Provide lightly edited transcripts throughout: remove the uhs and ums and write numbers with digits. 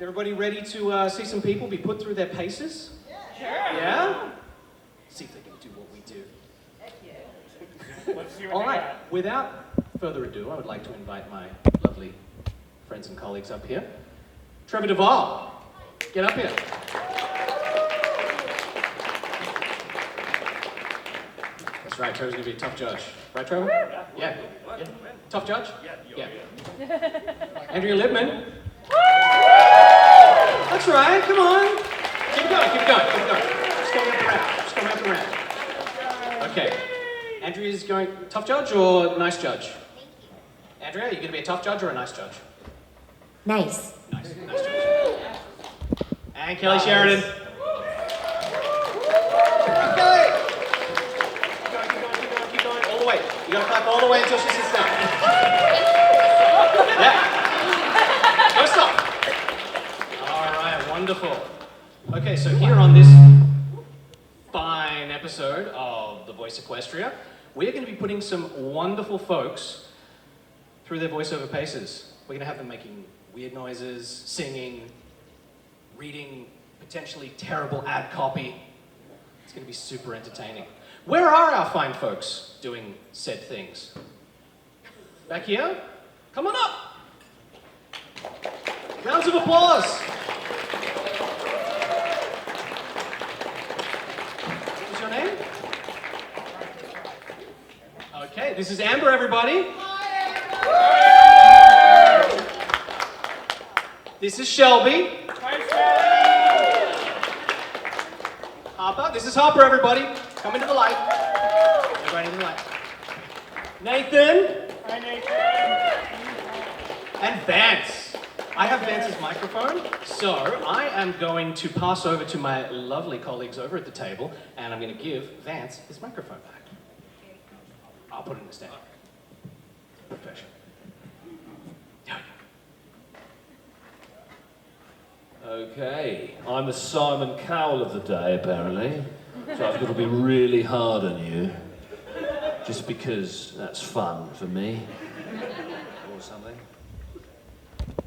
Everybody ready to see some people be put through their paces? Yeah. Yeah? See if they can do what we do. Heck yeah. Let's see what All they right, got. without further ado, I would like to invite my lovely friends and colleagues up here. Trevor Devall, get up here. That's right, Trevor's gonna be a tough judge. Right, Trevor? Yeah. Yeah. Tough judge? Yeah. Andrea Libman. That's right, come on. Keep going. Just going up the ramp. Okay. Andrea's going, tough judge or nice judge? Andrea, are you gonna be a tough judge or a nice judge? Nice. Nice judge. And Kelly Sheridan. Kelly! Keep going, all the way. You gotta clap all the way until she sits down. Yeah. No stop. All right, wonderful. Okay, so here on this fine episode of the Voice Equestria, we're going to be putting some wonderful folks through their voiceover paces. We're going to have them making weird noises, singing, reading potentially terrible ad copy. It's going to be super entertaining. Where are our fine folks doing said things? Back here? Come on up! Rounds of applause! What's your name? Okay, this is Amber, everybody. Hi, Amber! This is Shelby. Harper, this is Harper, everybody. Come into the light. Everybody into the light. Nathan. Hi, Nathan. And Vance. I have Vance's microphone, so I am going to pass over to my lovely colleagues over at the table, and I'm going to give Vance his microphone back. I'll put it in the stand. Perfection. Okay, I'm the Simon Cowell of the day, apparently. So I've got to be really hard on you. Just because that's fun for me. Or something.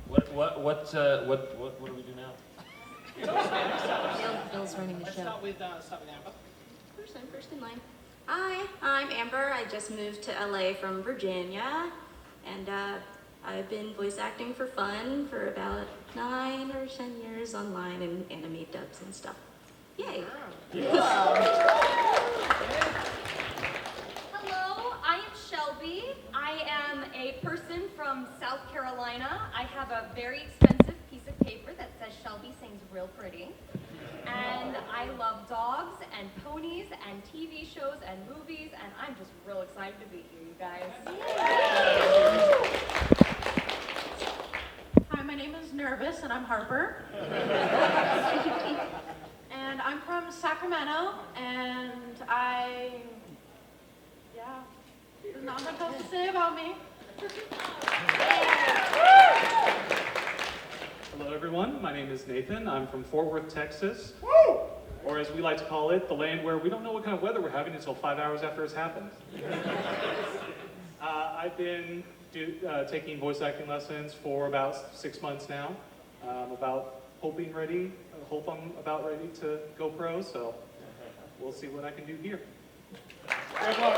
What do we do now? Bill's running the Let's show. start with Amber. First in line. Hi, I'm Amber. I just moved to LA from Virginia, and I've been voice acting for fun for about 9 or 10 years online in anime dubs and stuff. Yay! Hello, I am Shelby. I am a person from South Carolina. I have a very expensive piece of paper that says Shelby sings real pretty. And I love dogs and ponies and TV shows and movies, and I'm just real excited to be here, you guys. Hi, my name is Nervous, and I'm Harper. And I'm from Sacramento, and there's not much else to say about me. Hello, everyone. My name is Nathan. I'm from Fort Worth, Texas. Or as we like to call it, the land where we don't know what kind of weather we're having until 5 hours after it's happened. I've been taking voice acting lessons for about 6 months now. I'm about ready to go pro, so we'll see what I can do here. Good luck.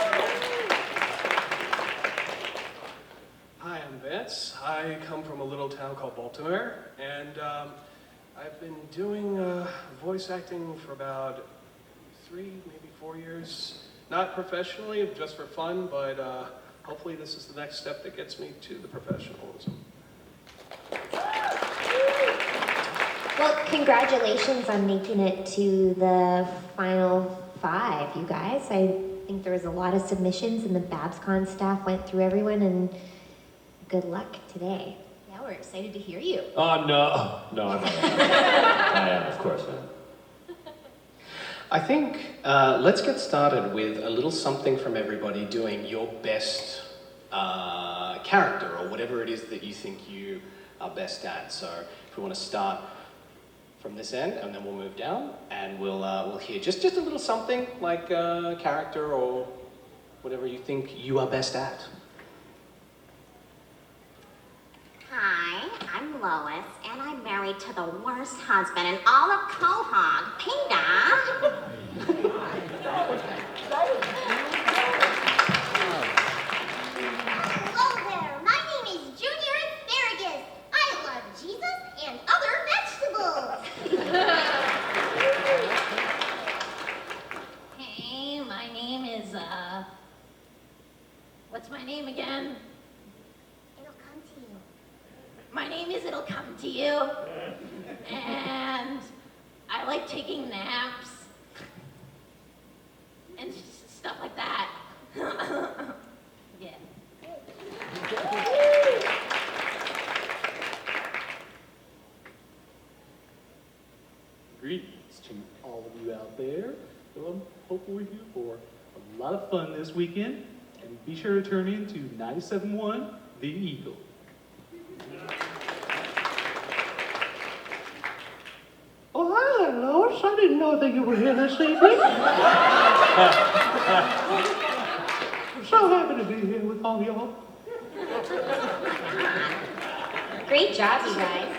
Hi, I'm Vance. I come from a little town called Baltimore, and I've been doing voice acting for about 3, maybe 4 years. Not professionally, just for fun, but hopefully this is the next step that gets me to the professionalism. Well, congratulations on making it to the final 5, you guys. I think there was a lot of submissions, and the BABSCon staff went through everyone, and good luck today. Yeah, we're excited to hear you. Oh, no. No, I'm not. I am, of course I am. I think let's get started with a little something from everybody doing your best character or whatever it is that you think you are best at. So if we want to start from this end, and then we'll move down, and we'll hear just a little something like character or whatever you think you are best at. Hi, I'm Lois, and I'm married to the worst husband in all of Quahog, Peter. Hello there, my name is Junior Asparagus. I love Jesus and other vegetables. Hey, my name is, what's my name again? It'll come to you. My name is It'll Come to You. And I like taking naps. And stuff like that. Yeah. Greetings to all of you out there. So I hope we're here for a lot of fun this weekend. And be sure to turn in to 97.1 The Eagle. Oh, hi, Lois. I didn't know that you were here this evening. So happy to be here with all y'all. Great job, you guys.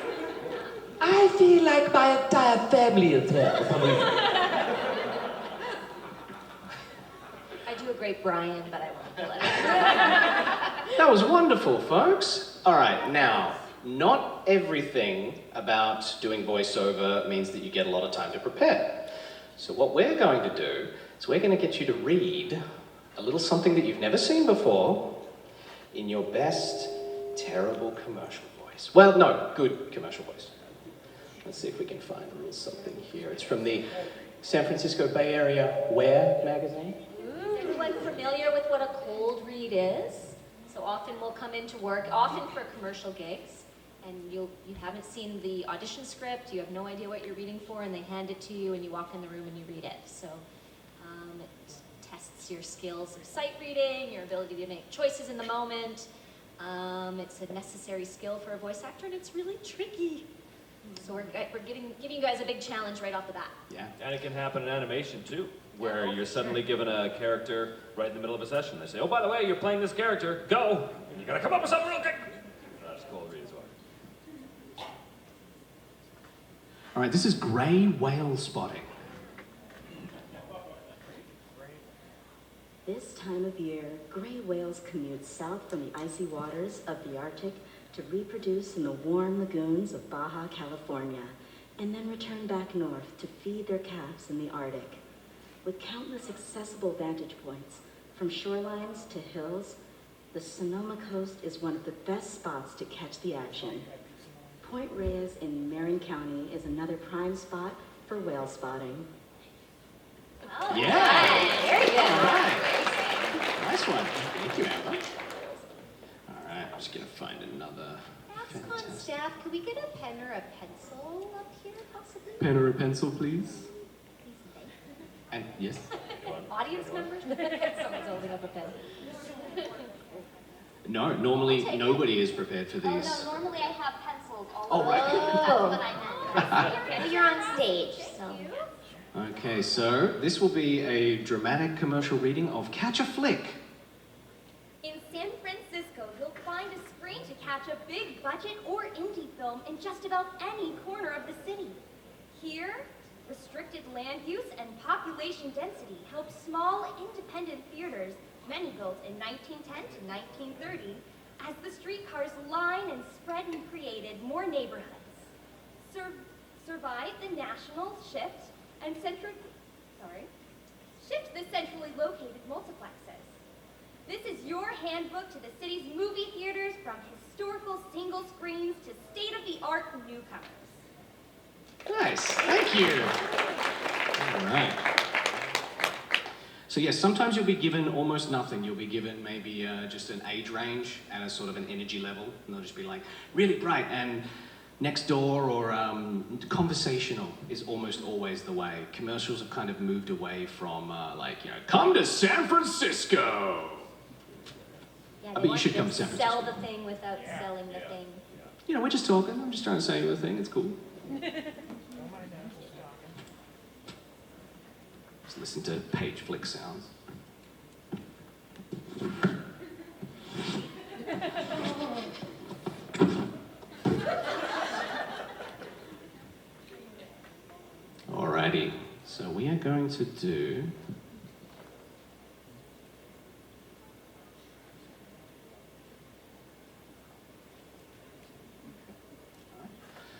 I feel like my entire family is here. I do a great Brian, but I won't let it. That was wonderful, folks. All right, now, not everything about doing voiceover means that you get a lot of time to prepare. So what we're going to do is we're going to get you to read a little something that you've never seen before in your best terrible commercial voice. Well, no, good commercial voice. Let's see if we can find a little something here. It's from the San Francisco Bay Area Where magazine. Is everyone familiar with what a cold read is? So often we'll come into work, often for commercial gigs, and you haven't seen the audition script, you have no idea what you're reading for, and they hand it to you, and you walk in the room and you read it. So it tests your skills of sight reading, your ability to make choices in the moment. It's a necessary skill for a voice actor, and it's really tricky. So we're giving you guys a big challenge right off the bat. Yeah. And it can happen in animation too, where you're suddenly given a character right in the middle of a session. They say, oh, by the way, you're playing this character, go! And you gotta come up with something real quick. That's cool to read as well. All right, this is grey whale spotting. This time of year, gray whales commute south from the icy waters of the Arctic to reproduce in the warm lagoons of Baja California, and then return back north to feed their calves in the Arctic. With countless accessible vantage points, from shorelines to hills, the Sonoma coast is one of the best spots to catch the action. Point Reyes in Marin County is another prime spot for whale spotting. Oh, Yeah. Very good. All right. Nice one. Thank you, Amber. All right, I'm just gonna find another. BABSCon staff, could we get a pen or a pencil up here, possibly? Pen or a pencil, please. And yes. Audience members? Someone's holding up a pen. No, normally nobody is prepared for these. Oh no, normally I have pencils all Oh, over. right. That's what I meant. Well, you're on stage, so. Okay, so this will be a dramatic commercial reading of Catch a Flick. In San Francisco, you'll find a screen to catch a big budget or indie film in just about any corner of the city. Here, restricted land use and population density help small, independent theaters, many built in 1910 to 1930, as the streetcars line and spread and created more neighborhoods. Survive the national shift and shift the centrally located multiplexes. This is your handbook to the city's movie theaters, from historical single screens to state-of-the-art newcomers. Nice, thank you. All right. So yes, sometimes you'll be given almost nothing. You'll be given maybe just an age range and a sort of an energy level, and they'll just be like, really bright and next door, or conversational is almost always the way. Commercials have kind of moved away from come to San Francisco. Yeah, I they bet you want should to come to San Francisco. sell the thing without selling the thing. You know, we're just talking. I'm just trying to say the thing. It's cool. Just listen to page flick sounds. Alrighty, so we are going to do...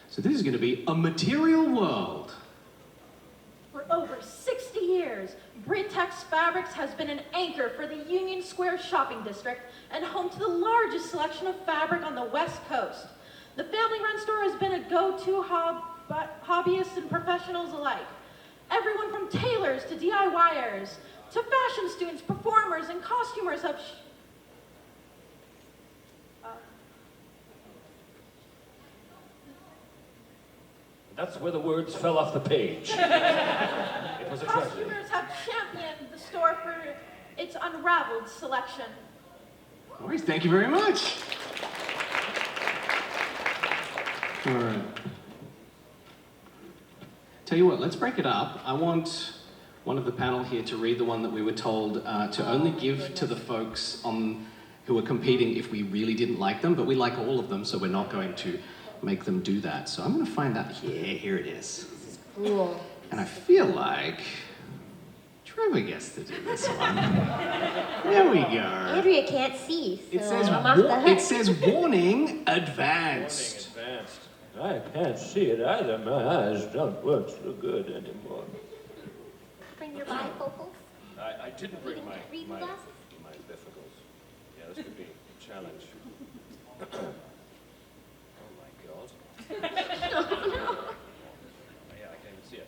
So this is going to be a material world. For over 60 years, Britex Fabrics has been an anchor for the Union Square shopping district and home to the largest selection of fabric on the West Coast. The family-run store has been a go-to hobbyists and professionals alike. Everyone from tailors to DIYers to fashion students, performers, and costumers have That's where the words fell off the page. It was a tragedy. costumers have championed the store for its unraveled selection. All right, thank you very much. All right. Tell you what, let's break it up. I want one of the panel here to read the one that we were told to only give to the folks who are competing if we really didn't like them, but we like all of them, so we're not going to make them do that. So I'm going to find that here it is. This is cool. And I feel like Trevor gets to do this one. There we go. Andrea can't see, so It says, I'm off the hook. it says warning advanced. Warning advanced. I can't see it either. My eyes don't work so good anymore. Bring your bifocals. I didn't bring my reading glasses? my bifocals. Yeah, this could be a challenge. Oh my god. Yeah, I can't even see it.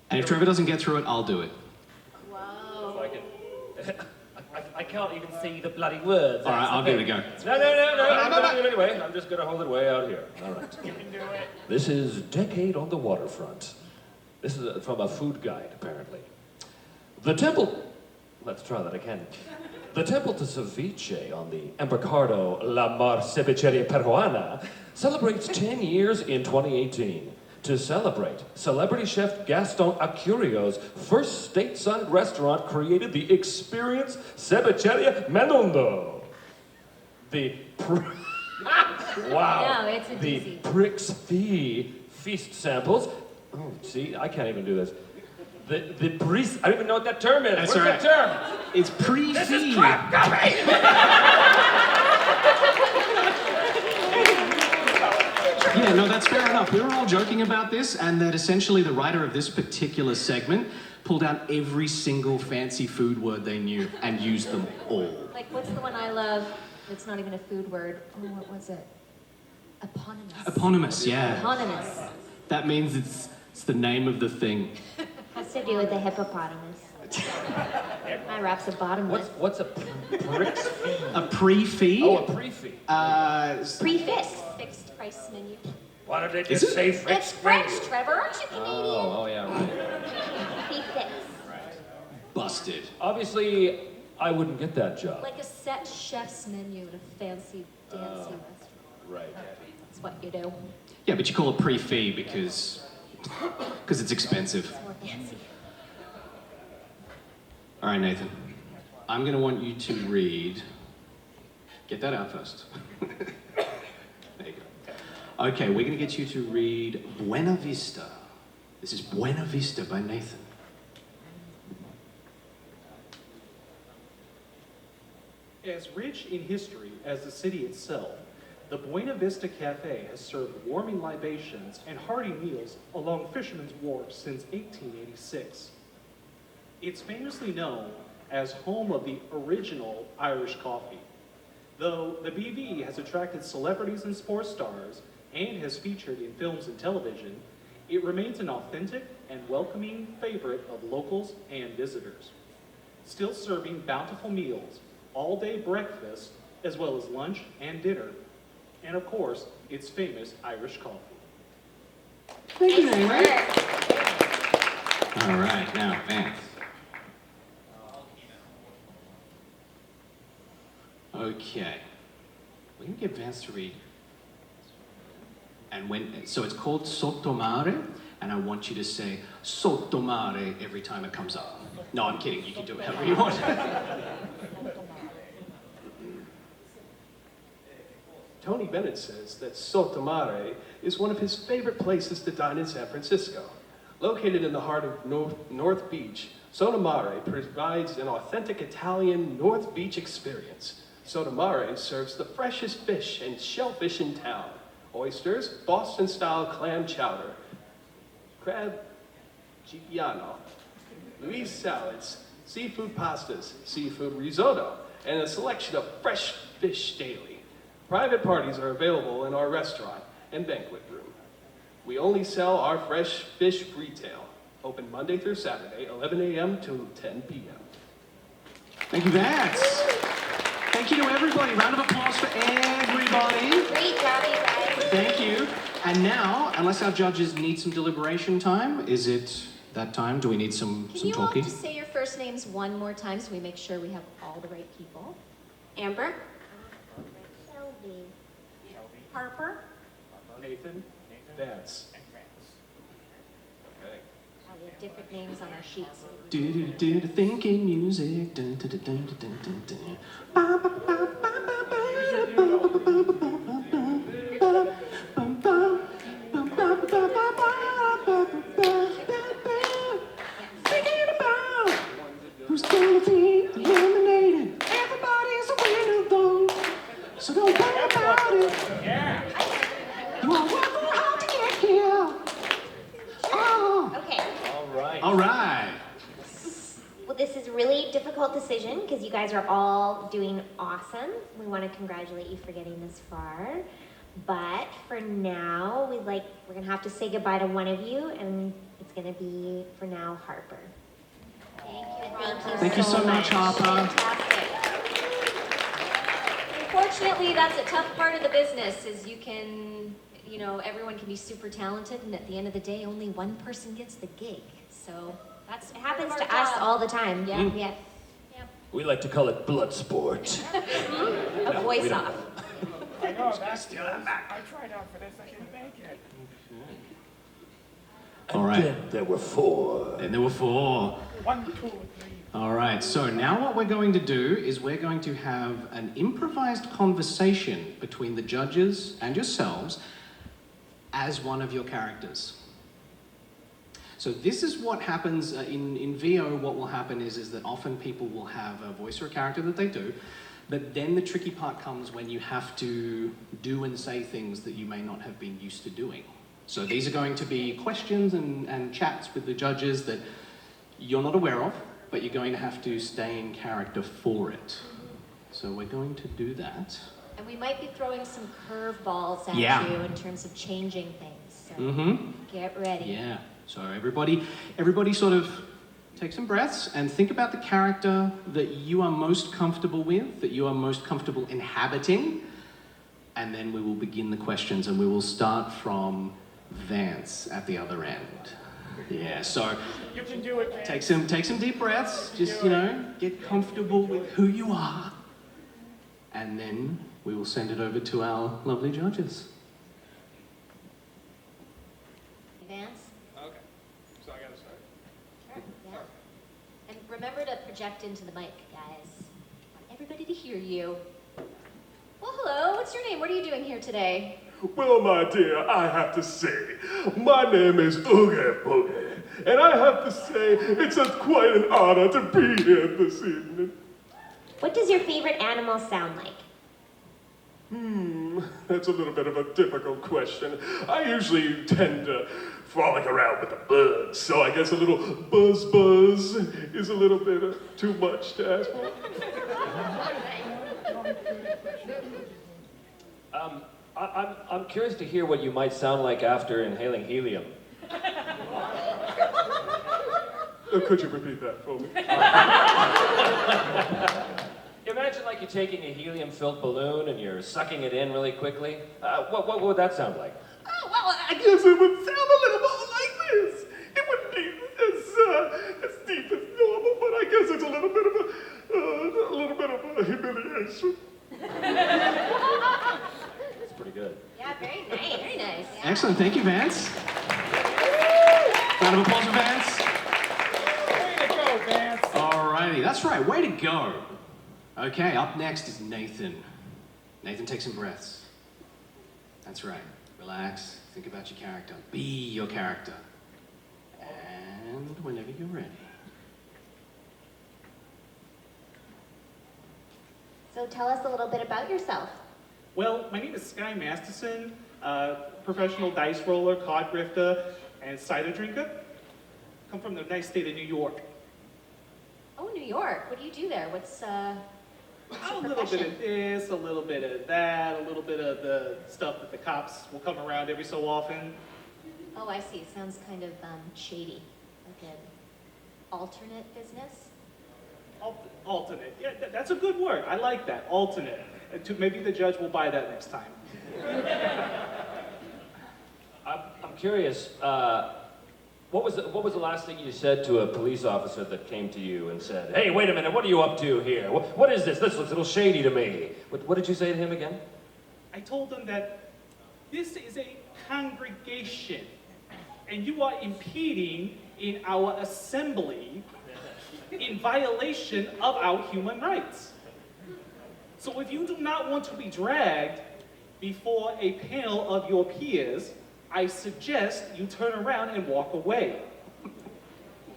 And if Trevor doesn't get through it, I'll do it. If I can. I can't even see the bloody words. All right, I'll give it a go. No, I'm gonna do it anyway. I'm just gonna hold it way out here. All right. You can do it. This is Decade on the Waterfront. This is from a food guide, apparently. The temple. Let's try that again. The temple to ceviche on the Embarcado La Mar Cevicheria Peruana celebrates 10 years in 2018. To celebrate, celebrity chef Gaston Acurio's first stateside restaurant created the Experience Cevicheria Menudo. Wow. No, it's a The doozy. Prix Fee feast samples. Oh, see, I can't even do this. The Prix, I don't even know what that term is. That's What's all that term? It's pre-feed. This is crap copy! Yeah, no, that's fair enough. We were all joking about this, and that essentially the writer of this particular segment pulled out every single fancy food word they knew and used them all. Like, what's the one I love that's not even a food word? Oh, what was it? Eponymous. Eponymous, yeah. Eponymous. That means it's the name of the thing. Has to do with the hippopotamus. My rap's a bottomless. What's a Prix Fee? A pre-feed? Oh, a pre-fee. Prefix. Fixed price menu. Why did it Is just it? say French? It's French, Trevor. Aren't you Canadian? Oh, yeah, right. Prefix. Busted. Obviously, I wouldn't get that job. Like a set chef's menu at a fancy, dancy restaurant. Right. That's what you do. Yeah, but you call it pre-fee because it's expensive. It's more fancy. All right, Nathan. I'm going to want you to read... Get that out first. There you go. Okay, we're going to get you to read Buena Vista. This is Buena Vista by Nathan. As rich in history as the city itself, the Buena Vista Cafe has served warming libations and hearty meals along Fisherman's Wharf since 1886. It's famously known as home of the original Irish coffee. Though the BV has attracted celebrities and sports stars and has featured in films and television, it remains an authentic and welcoming favorite of locals and visitors. Still serving bountiful meals, all-day breakfast, as well as lunch and dinner, and of course, its famous Irish coffee. Thank you, Nathan. All right, now, Vance. Okay. We're going to get Vance to read. And so it's called Sottomare, and I want you to say Sottomare every time it comes up. No, I'm kidding. You can do it however you want. Tony Bennett says that Sottomare is one of his favorite places to dine in San Francisco. Located in the heart of North Beach, Sotomare provides an authentic Italian North Beach experience. Sotomare serves the freshest fish and shellfish in town. Oysters, Boston-style clam chowder, crab giuliano, Louise salads, seafood pastas, seafood risotto, and a selection of fresh fish daily. Private parties are available in our restaurant and banquet room. We only sell our fresh fish retail. Open Monday through Saturday, 11 a.m. to 10 p.m. Thank you, Vance. Thank you to everybody. Round of applause for everybody. Great job, you guys. Thank you. And now, unless our judges need some deliberation time, is it that time? Do we need some Can you all talking? just say your first names one more time so we make sure we have all the right people? Amber? Shelby. Harper? Nathan, Vance. Okay. We have different names on our sheets. Do do do do thinking music. Dun, dun, dun, dun, dun, dun, dun. Ba, ba, ba, ba, ba, ba, ba, ba, ba, ba, ba, ba, ba, bum, bum, bum, ba, ba, ba, ba, ba, ba, ba, ba. Thinking about who's gonna be eliminated. Everybody's a winner though, so don't worry about it. You are working hard to get here. Oh. Okay. All right. Well, this is a really difficult decision because you guys are all doing awesome. We want to congratulate you for getting this far. But for now, we're gonna have to say goodbye to one of you, and it's gonna be for now Harper. Thank you so much, Harper. Unfortunately, that's a tough part of the business, is everyone can be super talented, and at the end of the day, only one person gets the gig. So It happens to us all the time. Yeah. Yeah. We like to call it blood sport. A voice off. I know, that's good. I tried out for this, I didn't make it. All right. Then there were four. Then there were four. 1, 2, 3. All right, so now what we're going to do is we're going to have an improvised conversation between the judges and yourselves as one of your characters. So this is what happens in VO. What will happen is that often people will have a voice or a character that they do, but then the tricky part comes when you have to do and say things that you may not have been used to doing. So these are going to be questions and chats with the judges that you're not aware of, but you're going to have to stay in character for it. So we're going to do that. And we might be throwing some curveballs at Yeah. you in terms of changing things. So Mm-hmm. get ready. Yeah. So everybody sort of take some breaths and think about the character that you are most comfortable with, that you are most comfortable inhabiting, and then we will begin the questions, and we will start from Vance at the other end. Yeah, so You can do it, man. take some deep breaths, just, get comfortable with who you are, and then we will send it over to our lovely judges. Vance? Okay. So I gotta start. Sure. Yeah. And remember to project into the mic, guys. I want everybody to hear you. Well, hello. What's your name? What are you doing here today? Well, my dear, I have to say, my name is Oogie Boogie, and I have to say, it's quite an honor to be here this evening. What does your favorite animal sound like? That's a little bit of a difficult question. I usually tend to frolic around with the birds, so I guess a little buzz is a little bit too much to ask for. I'm curious to hear what you might sound like after inhaling helium. Could you repeat that for me? Imagine like you're taking a helium-filled balloon and you're sucking it in really quickly. What would that sound like? Oh, well, I guess it would sound a little more like this. It wouldn't be as deep as normal, but I guess it's a little bit of a humiliation. That's pretty good. Yeah, very nice. Very nice. Yeah. Excellent, thank you, Vance. Round of applause for Vance. Way to go, Vance. Alrighty, that's right, way to go. Okay, up next is Nathan. Nathan, take some breaths. That's right, relax, think about your character. Be your character. And whenever you're ready. So tell us a little bit about yourself. Well, my name is Sky Masterson, professional dice roller, card grifter, and cider drinker. Come from the nice state of New York. Oh, New York. What do you do there? What's A your little bit profession? of this, a little bit of that, a little bit of the stuff that the cops will come around every so often. Oh, I see. Sounds kind of shady. Like an alternate business? Alternate. Yeah, that's a good word. I like that. Alternate. Maybe the judge will buy that next time. I'm curious, what was the last thing you said to a police officer that came to you and said, "Hey, wait a minute, what are you up to here? What is this? This looks a little shady to me." What did you say to him again? I told them that this is a congregation, and you are impeding in our assembly in violation of our human rights. So if you do not want to be dragged before a panel of your peers, I suggest you turn around and walk away.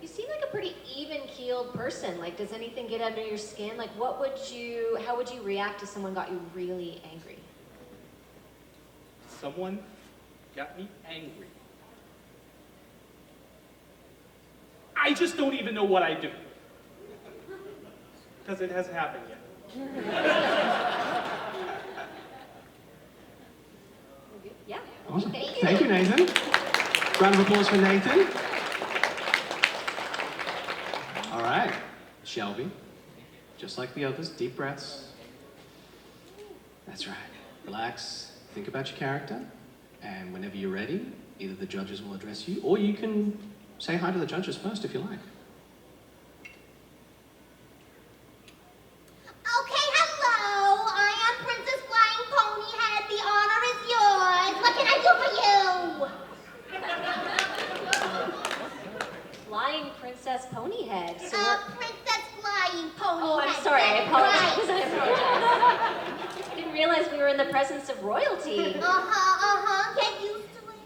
You seem like a pretty even-keeled person. Like, does anything get under your skin? Like, how would you react if someone got you really angry? Someone got me angry. I just don't even know what I do. Because it hasn't happened yet. Yeah. Awesome. Thank you, Nathan. Round of applause for Nathan. All right, Shelby. Just like the others, deep breaths. That's right. Relax, think about your character, and whenever you're ready, either the judges will address you, or you can say hi to the judges first if you like. Okay, hello. I am Princess Flying Ponyhead. The honor is yours. What can I do for you? Flying Princess Ponyhead. So Princess Flying Ponyhead. Oh, I'm sorry. I apologize. Right. I apologize. Didn't realize we were in the presence of royalty. Get used to it.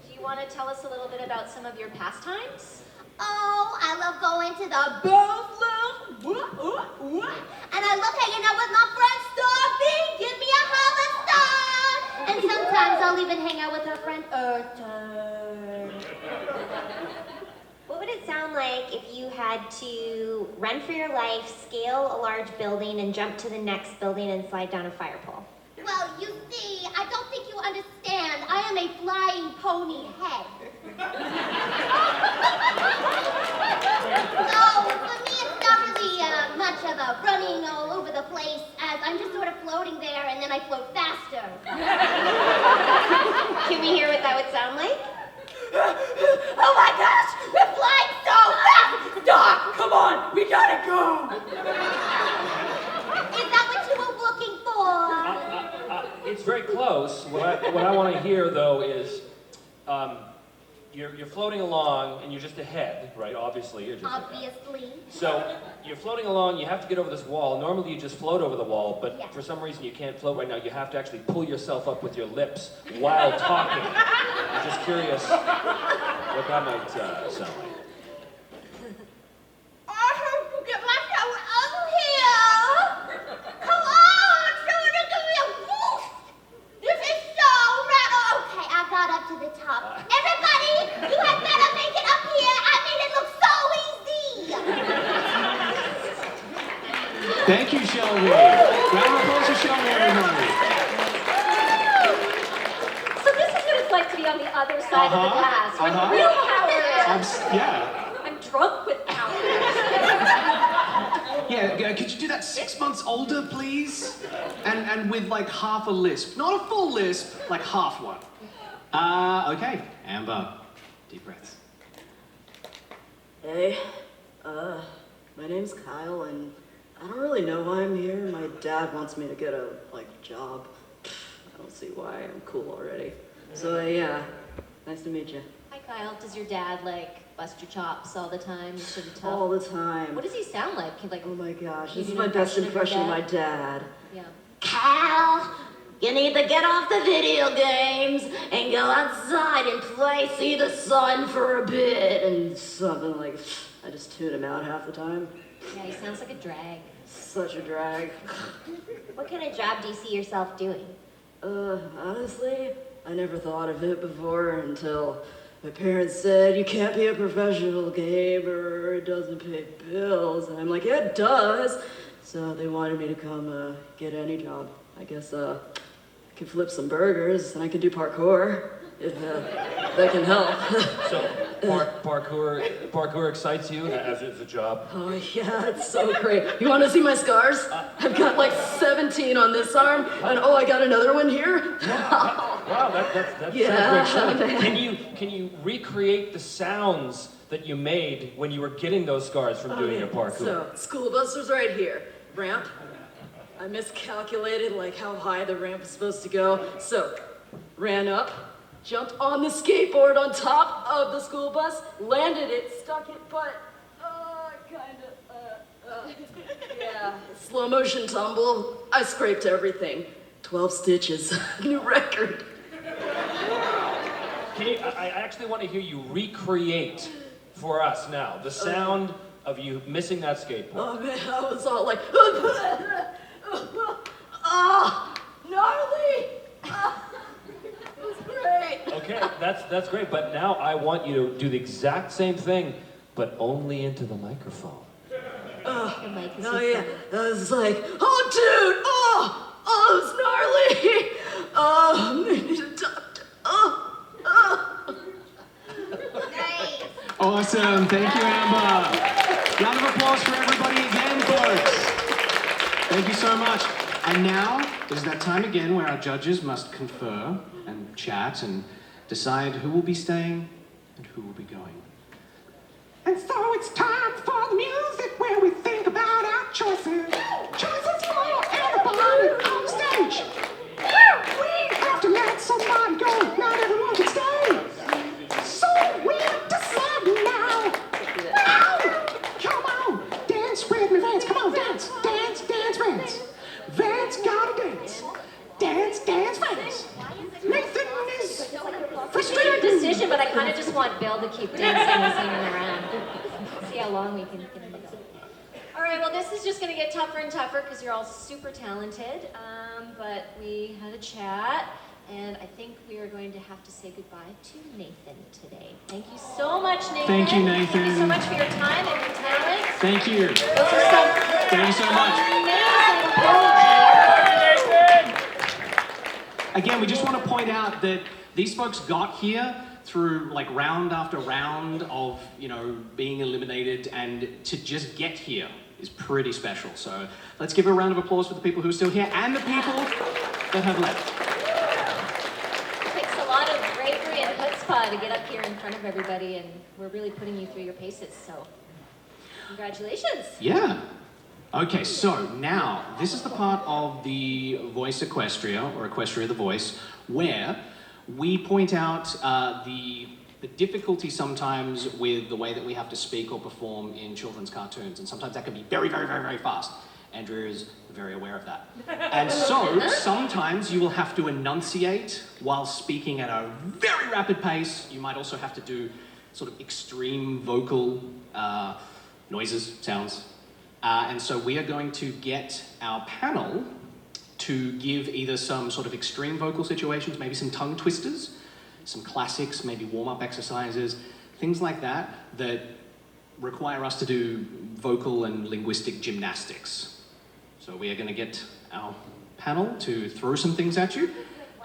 Do you want to tell us a little bit about some of your pastimes? Oh, I love going to the bathroom. And I love hanging out with my friend Starby. Give me a holla, Star. And sometimes I'll even hang out with her friend Earth. What would it sound like if you had to run for your life, scale a large building, and jump to the next building and slide down a fire pole? Well, you see, I don't think you understand. I am a flying pony head. So, for me, it's not really much of a running all over the place, as I'm just sort of floating there, and then I float faster. Can we hear what that would sound like? Oh my gosh! We're flying so fast! Doc, come on! We gotta go! Is that what you were looking for? It's very close. What I want to hear, though, is you're floating along and you're just ahead, right? Obviously, you're just ahead. Obviously. So you're floating along, you have to get over this wall. Normally you just float over the wall, but Yeah. for some reason you can't float right now. You have to actually pull yourself up with your lips while talking. I'm just curious what that might sound like. I have to get myself up here! Come on! Someone give me a boost! This is so rattle. Okay, I got up to the top. Everybody, you had better make it up here. I made it look so easy. Thank you, Shelby. Round of applause for Shelby, everybody. So this is what it's like to be on the other side of the glass, where the real power is. Yeah. I'm drunk with power. Yeah, could you do that 6 months older, please? And with like half a lisp. Not a full lisp, like half one. Okay, Amber, deep breaths. Hey, my name's Kyle, and I don't really know why I'm here. My dad wants me to get a, job. I don't see why. I'm cool already. So, yeah, nice to meet you. Hi, Kyle. Does your dad, bust your chops all the time? He's sort of tough. All the time. What does he sound like? Oh my gosh, you this is do my an best impression impression of of your my dad. Yeah. Cal, you need to get off the video games and go outside and play see the sun for a bit, and something like, I just tune him out half the time. Yeah, he sounds like a drag. Such a drag. What kind of job do you see yourself doing? Honestly, I never thought of it before until my parents said, you can't be a professional gamer, it doesn't pay bills. And I'm like, yeah, it does. So they wanted me to come get any job. I guess I can flip some burgers and I can do parkour, if that can help. So, parkour excites you as a job? Oh yeah, it's so great. You want to see my scars? I've got like 17 on this arm, and oh, I got another one here. Wow, that Yeah, sounds great. man. Can you recreate the sounds that you made when you were getting those scars from doing your parkour? So, school bus was right here. Ramp. I miscalculated like how high the ramp was supposed to go. So, ran up, jumped on the skateboard on top of the school bus, landed it, stuck it, but yeah, slow motion tumble. I scraped everything. 12 stitches. New record. I actually want to hear you recreate for us now the sound of you missing that skateboard. Oh man, I was all like, gnarly. It was great. Okay, that's great, but now I want you to do the exact same thing, but only into the microphone. Oh yeah, I was like, oh dude, it was gnarly. Maybe the doctor. Awesome. Thank you, Amber. Round of applause for everybody again, folks. Thank you so much. And now is that time again where our judges must confer and chat and decide who will be staying and who will be going. And so it's time for the music where we think about our choices. Choices for everybody on stage. We have to let somebody go. Not everyone can stay. So we decide now. Now! Come on, dance with me, Vance. Come on, dance. Dance, dance, Vance. Vance gotta dance. Dance, dance, Vance. Nathan is It's a decision, but I kind of just want Bill to keep dancing and singing around. See how long we can get him to go. All right, well, this is just going to get tougher and tougher because you're all super talented. But we had a chat, and I think we are going to have to say goodbye to Nathan today. Thank you so much, Nathan. Thank you, Nathan. Thank you so much for your time and your talent. Thank you. Those are some Thank you so much. amazing poetry. Again, we just want to point out that these folks got here through like round after round of, being eliminated, and to just get here is pretty special. So let's give a round of applause for the people who are still here and the people that have left. It takes a lot of bravery and chutzpah to get up here in front of everybody, and we're really putting you through your paces, so congratulations. Yeah. Okay, so now this is the part of the Voice Equestria, or Equestria the Voice, where we point out the difficulty sometimes with the way that we have to speak or perform in children's cartoons, and sometimes that can be very, very, very, very fast. Andrea is very aware of that. And so sometimes you will have to enunciate while speaking at a very rapid pace. You might also have to do sort of extreme vocal noises, sounds. And so we are going to get our panel to give either some sort of extreme vocal situations, maybe some tongue twisters, some classics, maybe warm-up exercises, things like that, that require us to do vocal and linguistic gymnastics. So we are going to get our panel to throw some things at you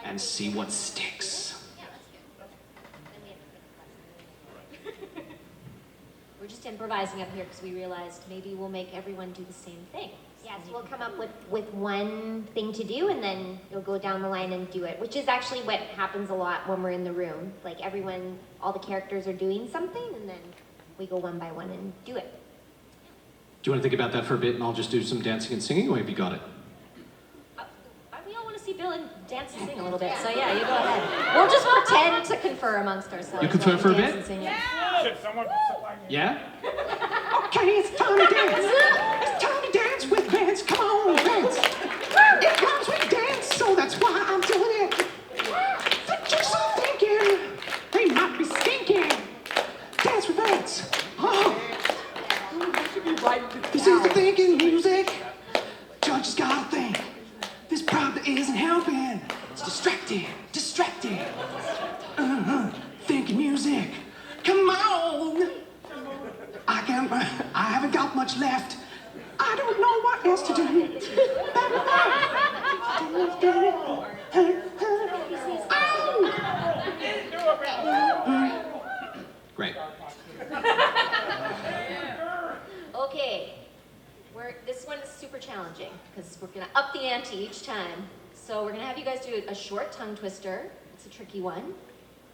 and see what sticks. We're just improvising up here because we realized maybe we'll make everyone do the same thing. Yes, we'll come up with one thing to do, and then you'll go down the line and do it, which is actually what happens a lot when we're in the room. Like all the characters are doing something, and then we go one by one and do it. Do you want to think about that for a bit, and I'll just do some dancing and singing, or have you got it? We all want to see Bill and dance and sing a little bit, so yeah, you go ahead. We'll just pretend to confer amongst ourselves. You confer for a Dance bit? and sing. Should someone supply me? Yeah? Okay, it's time to dance. It's time to dance with Vance. Come on, Vance. It rhymes with dance, so that's why I'm doing it. Put yourself thinking yesterday. Great. Okay, this one is super challenging because we're gonna up the ante each time. So we're gonna have you guys do a short tongue twister. It's a tricky one.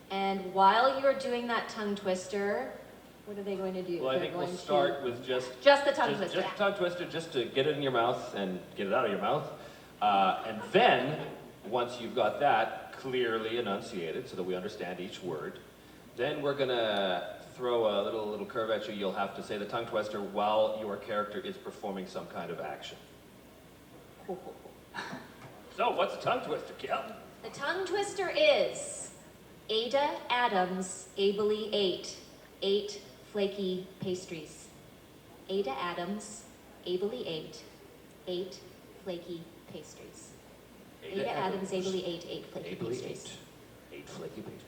And while you're doing that tongue twister, what are they going to do? Well, I think we'll start with just the tongue twister. Just tongue twister, just to get it in your mouth and get it out of your mouth. And then, once you've got that clearly enunciated so that we understand each word, then we're gonna throw a little curve at you. You'll have to say the tongue twister while your character is performing some kind of action. So, what's a tongue twister, Kel? The tongue twister is Ada Adams ably ate 8 flaky pastries. Ada Adams ably ate 8 flaky pastries. Ada Adams ably ate 8 flaky pastries. 8 flaky pastries.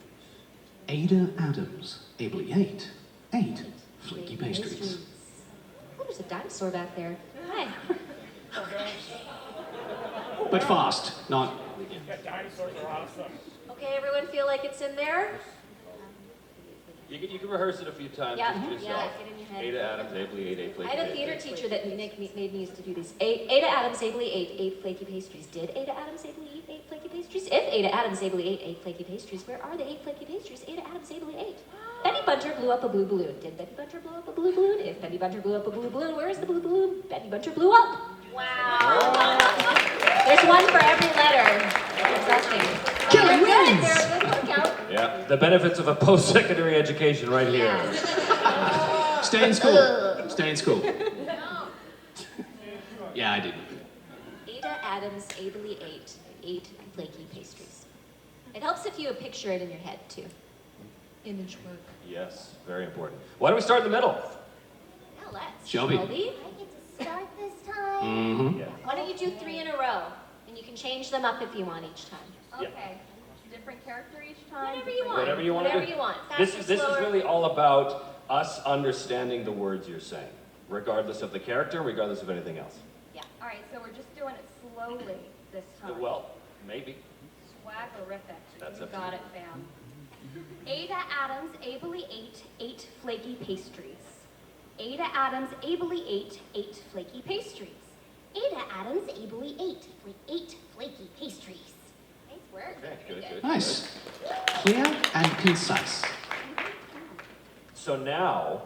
Ada Adams ably ate 8 flaky pastries. Oh, there's a dinosaur back there. Hi. But fast, not... Yeah, dinosaurs are awesome. Okay, everyone feel like it's in there? You can rehearse it a few times Yeah, just yeah, yourself. get in your head. Ada Adams ably ate 8 flaky I had a pastries. theater teacher that made me used to do these. Ada Adams ably ate 8 flaky pastries. Did Ada Adams ably eat 8 flaky pastries? If Ada Adams ably ate 8 flaky pastries, where are the 8 flaky pastries Ada Adams ably ate? Betty Bunter blew up a blue balloon. Did Betty Bunter blow up a blue balloon? If Betty Bunter blew up a blue balloon, where is the blue balloon Betty Bunter blew up? Wow. There's one for every letter. Exhausting. Kelly wins! Very good workout. Yeah, the benefits of a post-secondary education right here. Stay in school. Stay in school. Yeah, I did. Ada Adams ably ate 8 flaky pastries. It helps if you picture it in your head, too. Image work. Yes, very important. Why don't we start in the middle? Now let's. Shelby. I get to start this time. Mm-hmm. Yeah. Why don't you do 3 in a row? And you can change them up if you want each time. Yeah. Okay. Different character each time? Whatever you want. Whatever you want to do. Whatever you want. This Faster, is slower. really all about us understanding the words you're saying, regardless of the character, regardless of anything else. Yeah. All right, so we're just doing it slowly this time. Well, maybe. Swaggerific. That's You up to got you. it, fam. Ada Adams ably ate 8 flaky pastries. Ada Adams ably ate 8 flaky pastries. Ada Adams ably ate 8 flaky pastries. Nice work. Okay, good. Nice. Clear and concise. So now,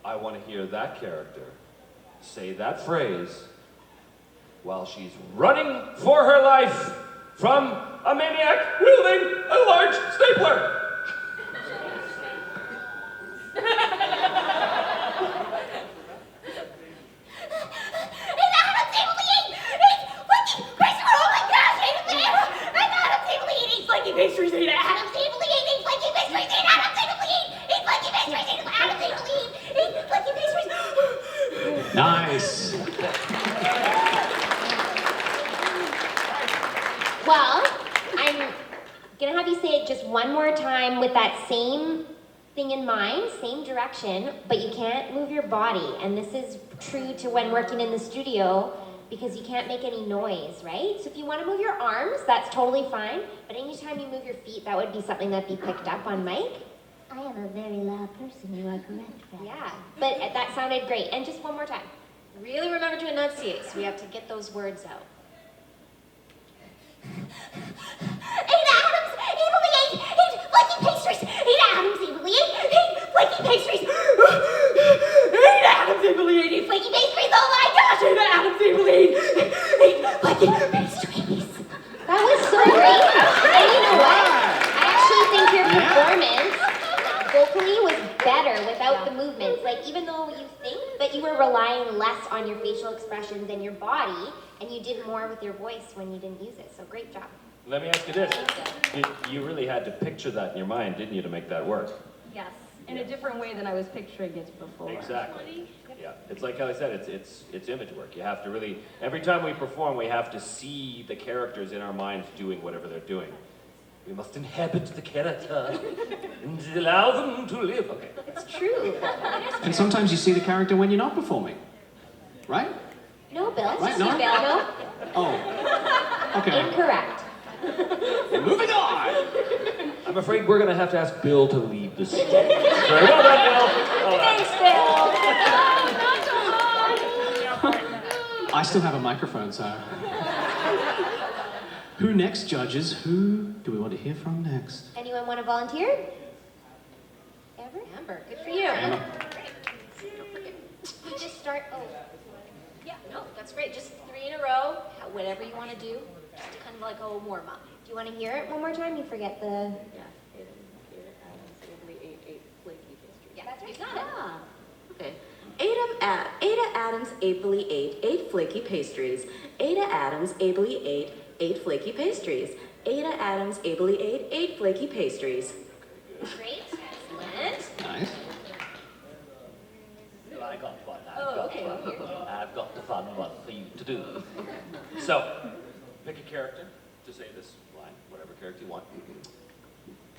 I want to hear that character say that phrase while she's running for her life from a maniac wielding a large stapler. Ada Adams ably ate 8 flaky pastries. Oh my gosh, Ada Adams ably ate 8 flaky pastries. Ada Adams ably ate 8 flaky pastries. Ada Adams ably ate 8 flaky pastries. Ada Adams ably ate 8 flaky pastries. Nice. Well, I'm gonna have you say it just one more time with that same thing in mind, same direction, but you can't move your body. And this is true to when working in the studio because you can't make any noise, right? So if you want to move your arms, that's totally fine. But anytime you move your feet, that would be something that'd be picked up on mic. I am a very loud person, you are correct, Fred. Yeah, but that sounded great. And just one more time. Really remember to enunciate, so we have to get those words out. Ada Adams ably ate 8 flaky pastries. Ada Adams ably ate 8 flaky pastries. Ada Adams ably ate 8 flaky pastries. Oh my gosh, Ada Adams ably ate 8 flaky pastries. That was so great. And you know what? I actually think your performance vocally was better without the movements. Like, even though you think that you were relying less on your facial expressions and your body, and you did more with your voice when you didn't use it. So great job. Let me ask you this. You really had to picture that in your mind, didn't you, to make that work? Yes, in a different way than I was picturing it before. Exactly. Yeah, it's like Kelly said, it's image work. You have to really, every time we perform, we have to see the characters in our minds doing whatever they're doing. We must inhabit the character and allow them to live. Okay. It's true. And sometimes you see the character when you're not performing, right? No, Bill. Right, no? Bill. Oh. Okay. Incorrect. Moving on. I'm afraid we're going to have to ask Bill to leave the stage. Very well done, Bill. Thanks, Bill. I still have a microphone, so. Who next, judges? Who do we want to hear from next? Anyone want to volunteer? Amber, good for you. Amber. You just start, yeah, no, that's great. Just 3 in a row, whatever you want to do. Just kind of like a warm-up. Do you want to hear it one more time? You forget the... Yeah, Yeah, that's right. You got it. Okay. Ada Adams ably ate 8 flaky pastries. Ada Adams ably ate 8 flaky pastries. Ada Adams ably ate 8 flaky pastries. Great, excellent. Nice. I got one. Okay, well, here. I've got the fun one for you to do. So, pick a character to say this line, whatever character you want.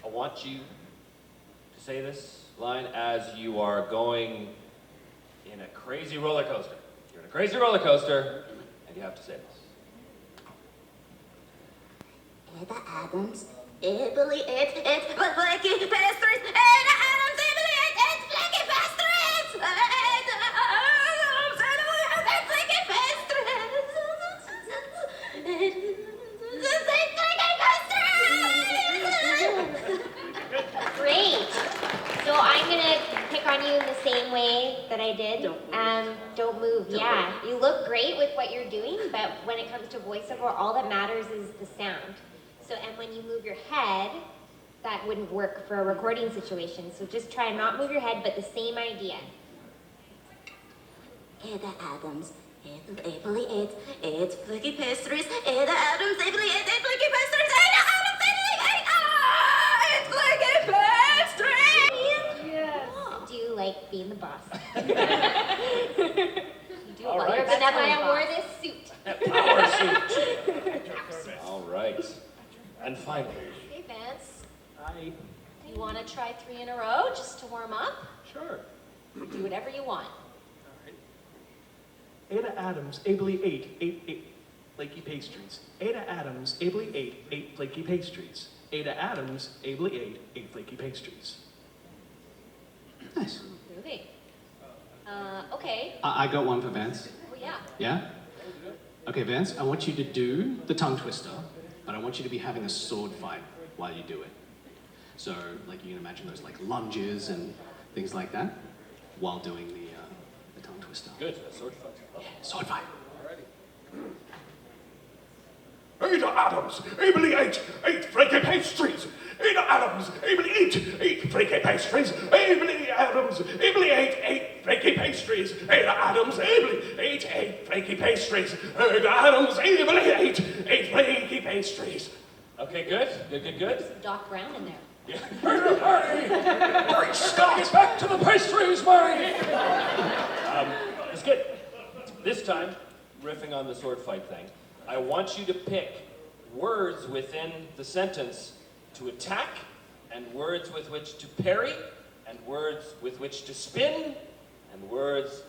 I want you to say this line as you are going in a crazy roller coaster. You're in a crazy roller coaster, and you have to say this. Ada Adams ably ate 8 flaky pastries. Ada Adams ably ate 8 flaky pastries. Ada Adams ably ate 8 flaky pastries. 8 flaky pastries. Great. So I'm going to pick on you in the same way that I did. Don't move. Yeah. You look great with what you're doing, but when it comes to voiceover, all that matters is the sound. So, and when you move your head, that wouldn't work for a recording situation. So just try and not move your head, but the same idea. Ada Adams ably ate 8 flaky pastries. Ada Adams ably ate 8 flaky pastries. Ada Adams ably ate 8 flaky pastries. Yes. Do you like being the boss? You do All well. right. You're That's why I benevolent wore boss. this suit. Power suit. All right. And finally, Okay, Vance, Hi. you want to try 3 in a row just to warm up? Sure. Do whatever you want. Ada Adams ably ate 8 flaky pastries. Ada Adams ably ate 8 flaky pastries. Ada Adams ably ate 8 flaky pastries. Nice. Moving. Okay. I got one for Vance. Well, yeah. Yeah? Okay, Vance, I want you to do the tongue twister, but I want you to be having a sword fight while you do it. So, like, you can imagine those, like, lunges and things like that while doing the tongue twister. good. A sword fight. Yeah, sword fight. Ada Adams ably ate 8 flaky pastries. Ada Adams ably ate 8 flaky pastries. Ada Adams ably ate 8 flaky pastries. Ada Adams ably ate 8 flaky pastries. Ada Adams ably ate 8 flaky pastries. Okay, good. Good. Doc Brown in there. Murray, stop! Get back to the pastries, Murray! It's good. This time, riffing on the sword fight thing, I want you to pick words within the sentence to attack, and words with which to parry, and words with which to spin, and words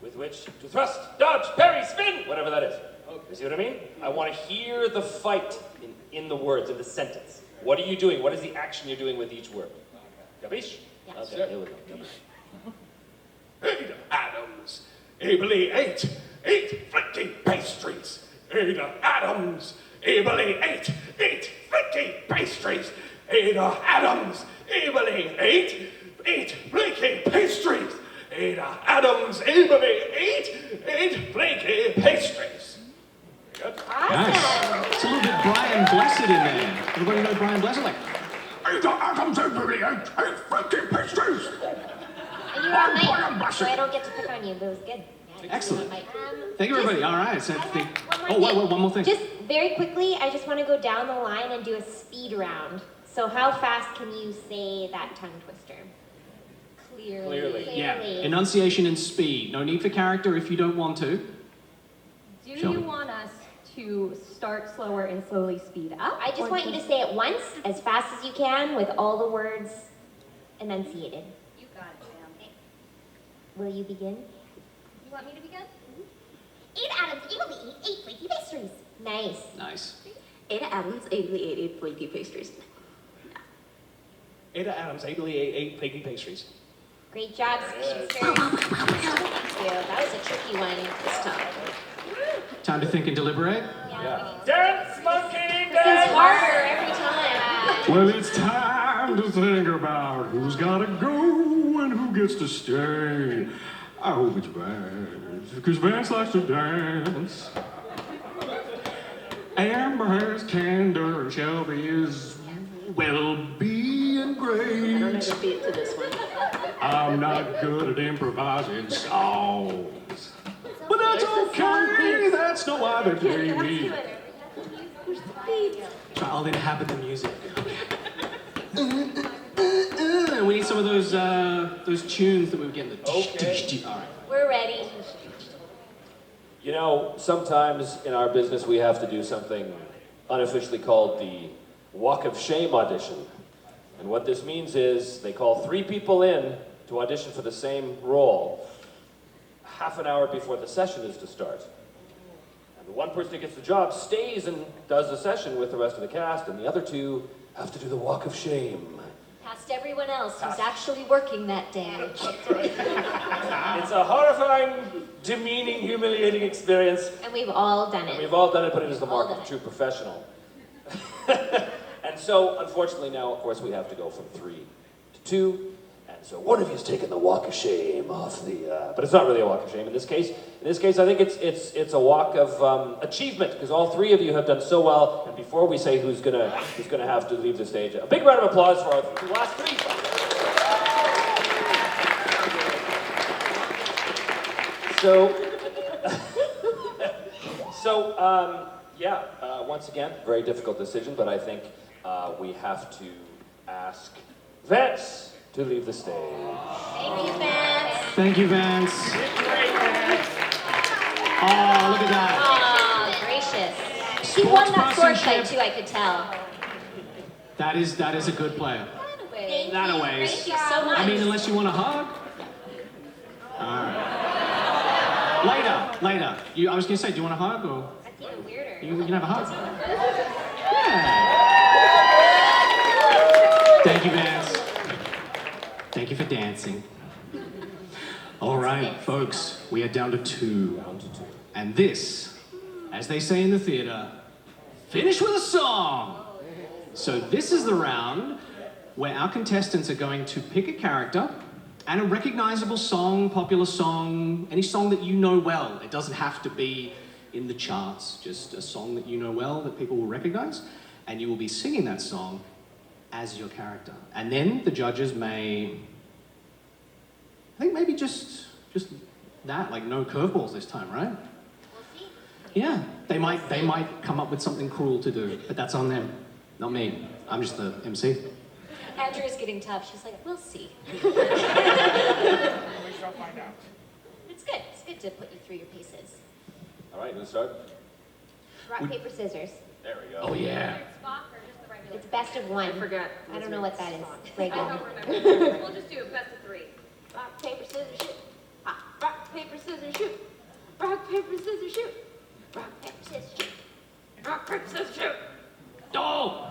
with which to thrust, dodge, parry, spin, whatever that is. You see what I mean? I want to hear the fight in the words, in the sentence. What are you doing? What is the action you're doing with each word? Capiche? Yeah. Okay, here we go. Ada Adams ably ate 8 flaky pastries. Ada Adams ably ate 8 flaky pastries. Ada Adams ably ate 8 flaky pastries. Ada Adams ably ate 8 flaky pastries. Good. Nice. It's a little bit Brian Blessed in there. Everybody know Brian Blessed? Like, Ada Adams ably ate 8 flaky pastries. And you're on mic, so I don't get to pick on you, but it was good. excellent. Thank you, everybody. All right. So I think. One more thing. One more thing. Just very quickly, I just want to go down the line and do a speed round. So how fast can you say that tongue twister? Clearly. Yeah. Enunciation and speed. No need for character if you don't want to. Do Shall you we? want us to start slower and slowly speed up? I just or want you to say it once, as fast as you can, with all the words enunciated. You got it, Sam. Will you begin? You want me to begin? Ada Adams ably ate 8 flaky pastries. Nice. Nice. Ada Adams ably ate 8 flaky pastries. Ada Adams ably ate 8 flaky pastries. Great job, sisters. Thank you. That was a tricky one. It's tough. Time to think and deliberate? Yeah. Dance, monkey, This is dance! harder every time. Well, it's time to think about who's gotta go and who gets to stay. I hope it's Vance, because Vance likes to dance. Amber has candor and Shelby is, well, being great. I don't have a beat to this one. I'm not good at improvising songs. But that's okay, that's not why they pay me. So I'll inhabit the music. We need some of those tunes that we were getting. Okay. All right. We're ready. You know, sometimes in our business we have to do something unofficially called the Walk of Shame audition. And what this means is they call 3 people in to audition for the same role half an hour before the session is to start. And the one person who gets the job stays and does the session with the rest of the cast, and the other 2 have to do the Walk of Shame. Past everyone else who's actually working that day. It's a horrifying, demeaning, humiliating experience. And we've all done And it. we've all done it, but it is the mark All of done a true professional. And so, unfortunately, now, of course, we have to go from 3 to 2. And so one of you has taken the walk of shame off the... but it's not really a walk of shame in this case. In this case, I think it's a walk of achievement, because all 3 of you have done so well. And before we say who's gonna have to leave the stage, a big round of applause for our last 3. Once again, very difficult decision, but I think we have to ask Vance to leave the stage. Thank you, Vance. Thank you, Vance. Oh, look at that. Aw, gracious. He won that sword fight too, I could tell. That is a good player. That a ways. Thank you so much. I mean, unless you want a hug. All right. Later. I was gonna say, do you want a hug or? That's even weirder. You can have a hug. Yeah. Thank you, Vance. Thank you for dancing. All right, folks, we are down to 2. And this, as they say in the theater, finish with a song. So this is the round where our contestants are going to pick a character and a recognizable song, popular song, any song that you know well. It doesn't have to be in the charts, just a song that you know well that people will recognize, and you will be singing that song as your character. And then the judges may, I think maybe just that, like no curveballs this time, right? We'll see. Yeah, they might come up with something cruel to do, but that's on them, not me. I'm just the MC. Andrea's getting tough. She's like, we'll see. We shall find out. It's good. It's good to put you through your paces. All right, let's start. Rock, paper, scissors. There we go. Oh yeah. Spock or just the regular? It's best of 1. I forgot. I don't know what that is. I Regular. don't remember. We'll just do a best of 3. Rock, paper, scissors, shoot. Rock, paper, scissors, shoot. Rock, paper, scissors, shoot. Rock, paper, scissors, shoot. Rock, paper, scissors, shoot. Oh!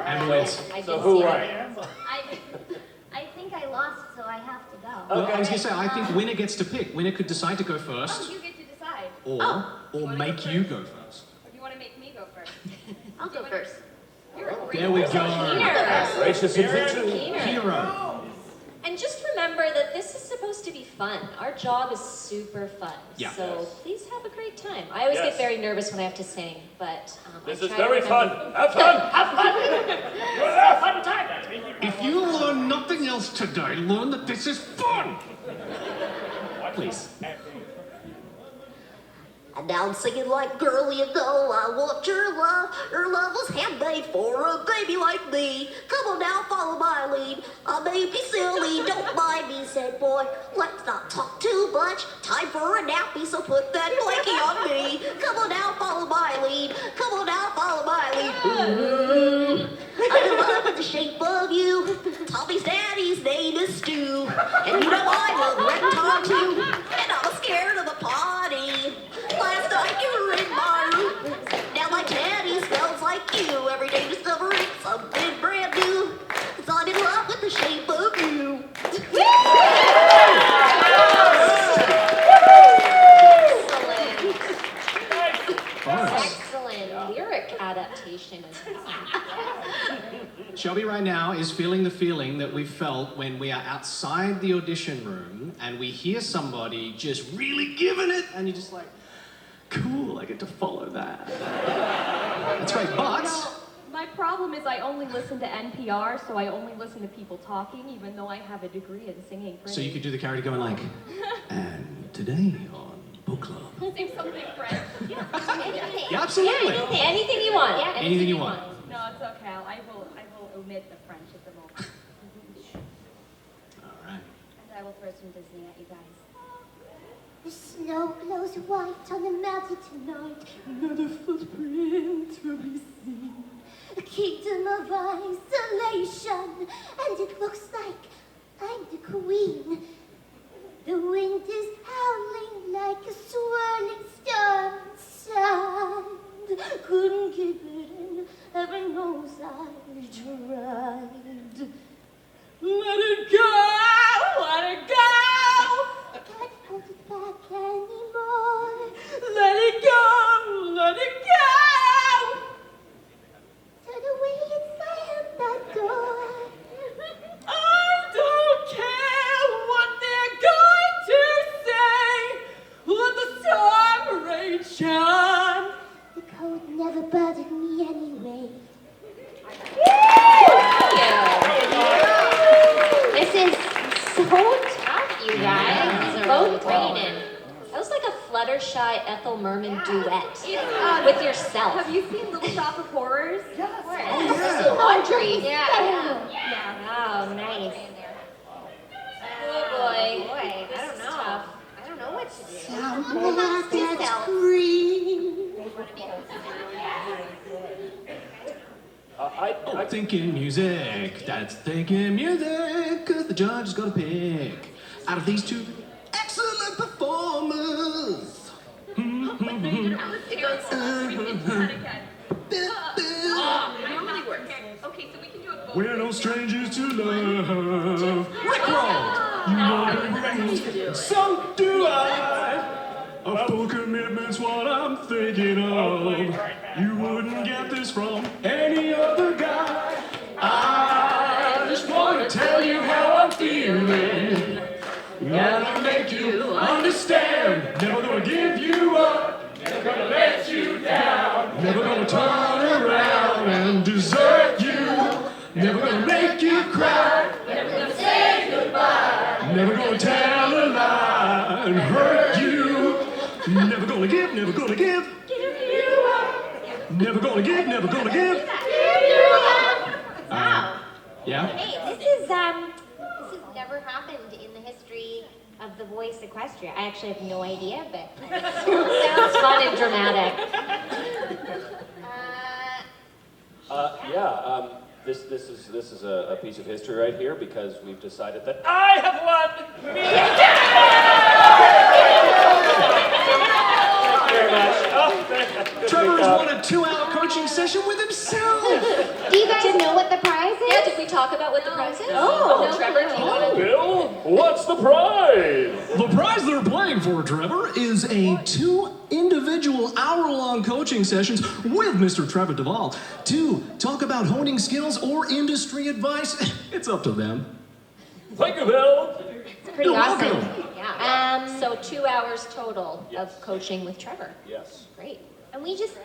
And wins. So who won? I think I lost, so I have to go. Well, I was gonna say, I think winner gets to pick. Winner could decide to go Oh, first, you get to decide. or make you go first. Or you want to make me go first? I'll go first. You're a There we go. Gracious individual. Hero. And just remember that this is supposed to be fun. Our job is super fun. Yeah. So please have a great time. I always Yes. get very nervous when I have to sing, but This I is try to very fun. remember- Have fun. Have fun. You'll have fun time. If you learn nothing else today, learn that this is fun. Please. And now I'm singing like girl, you know I want your love. Your love was handmade for a baby like me. Come on now, follow my lead. I may be silly, don't mind me, said boy. Let's not talk too much. Time for a nappy, so put that blankie on me. Come on now, follow my lead. Come on now, follow my lead. I'm in love with the shape of you. Tommy's daddy's name is Stu. And you know I love red tar too. And I'm scared of the potty. feeling that we felt when we are outside the audition room and we hear somebody just really giving it, and you're just like, cool, I get to follow that. That's great, but... Well, my problem is I only listen to NPR, so I only listen to people talking, even though I have a degree in singing. So you could do the character going like, and today on Book Club. Sing something French. Yeah, Yeah, absolutely. Yeah, anything you want. Yeah, anything you want. No, it's okay. I will omit the French at the moment. All right. And I will throw some Disney at you guys. The snow glows white on the mountain tonight. Another footprint will be seen. A kingdom of isolation. And it looks like I'm the queen. The wind is howling like a swirling storm inside. Couldn't keep it in. Heaven knows I tried. Let it go! Let it go! I can't hold it back anymore. Let it go! Let it go! Turn away and slam that door. I don't care what they're going to say. Let the storm rage on. The cold never bothered me anyway. This is so tough, you guys. Both reading. That was like a Fluttershy Ethel Merman duet It's, with yourself. Have you seen Little Shop of Horrors? Yes. Audrey. Yeah. Wow, nice. Oh boy. Boy, I This don't is know. tough. I don't know what to do. Someone that's green. Oh, thinking music, that's thinking music, cause the judge is gonna pick out of these two excellent performers. It goes normally works. Okay, so we can do it both. We're no strangers to love. Rickroll! You want to so do I. A full commitment's what I'm thinking of. You wouldn't get this from any other guy. I just want to tell you how I'm feeling. Gotta make you understand. Never gonna give you up. Never gonna let you down. Never gonna turn around and desert you. Never gonna make you cry. Never gonna say goodbye. Never gonna tell a lie and hurt you. Never gonna give, never gonna give. Give you up. Never gonna give, never gonna give. Give you up. Wow. Yeah? Hey, this has never happened in the history of the Voice Equestria. I actually have no idea, but Sounds fun and dramatic. This is a piece of history right here because we've decided that I have won. Trevor's won a 2-hour coaching session with himself. do you guys know what the prize is? Yeah, did we talk about what the prize is? Oh. No, Trevor, do you want to? Bill, what's the prize? The prize they're playing for, Trevor, is a 2 individual hour-long coaching sessions with Mr. Trevor Devall to talk about honing skills or industry advice. It's up to them. Thank you, Bill. It's pretty You're awesome. welcome. Yeah. So 2 hours total of coaching with Trevor. Yes. Great. And we just,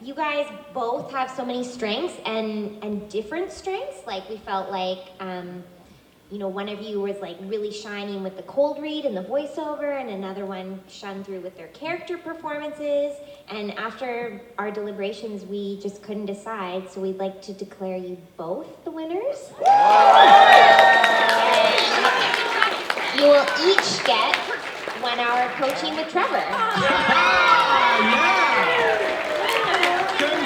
you guys both have so many strengths and different strengths. Like we felt like, one of you was like really shining with the cold read and the voiceover, and another one shone through with their character performances. And after our deliberations, we just couldn't decide, so we'd like to declare you both the winners. You will each get 1 hour coaching with Trevor.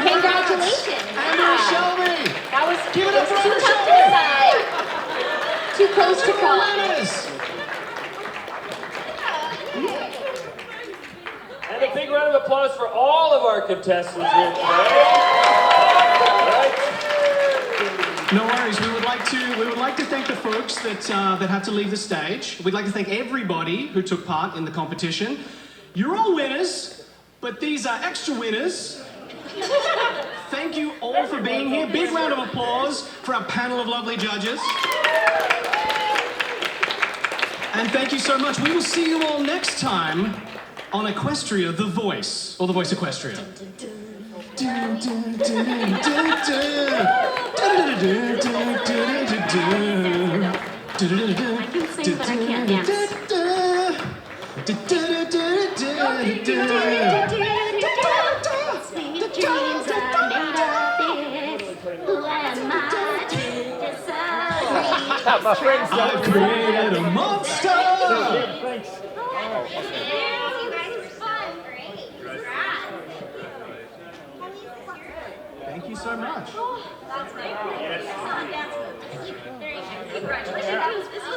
Congratulations. Andrea Shelby. That was Give it up for too Andrea tough to Shelby. decide. Too close to call. And a big round of applause for all of our contestants here today. Right. No worries. We would like to thank the folks that had to leave the stage. We'd like to thank everybody who took part in the competition. You're all winners, but these are extra winners thank you all for being here. Big round of applause for our panel of lovely judges. And thank you so much. We will see you all next time on Equestria, The Voice, or The Voice Equestria. I can sing, but I can't dance. Sweet dreams are made of this. Who am I to disagree? My friends I've created a monster! Thanks. You guys were fun. Great. Thank you so much. That's my There you go. Congratulations.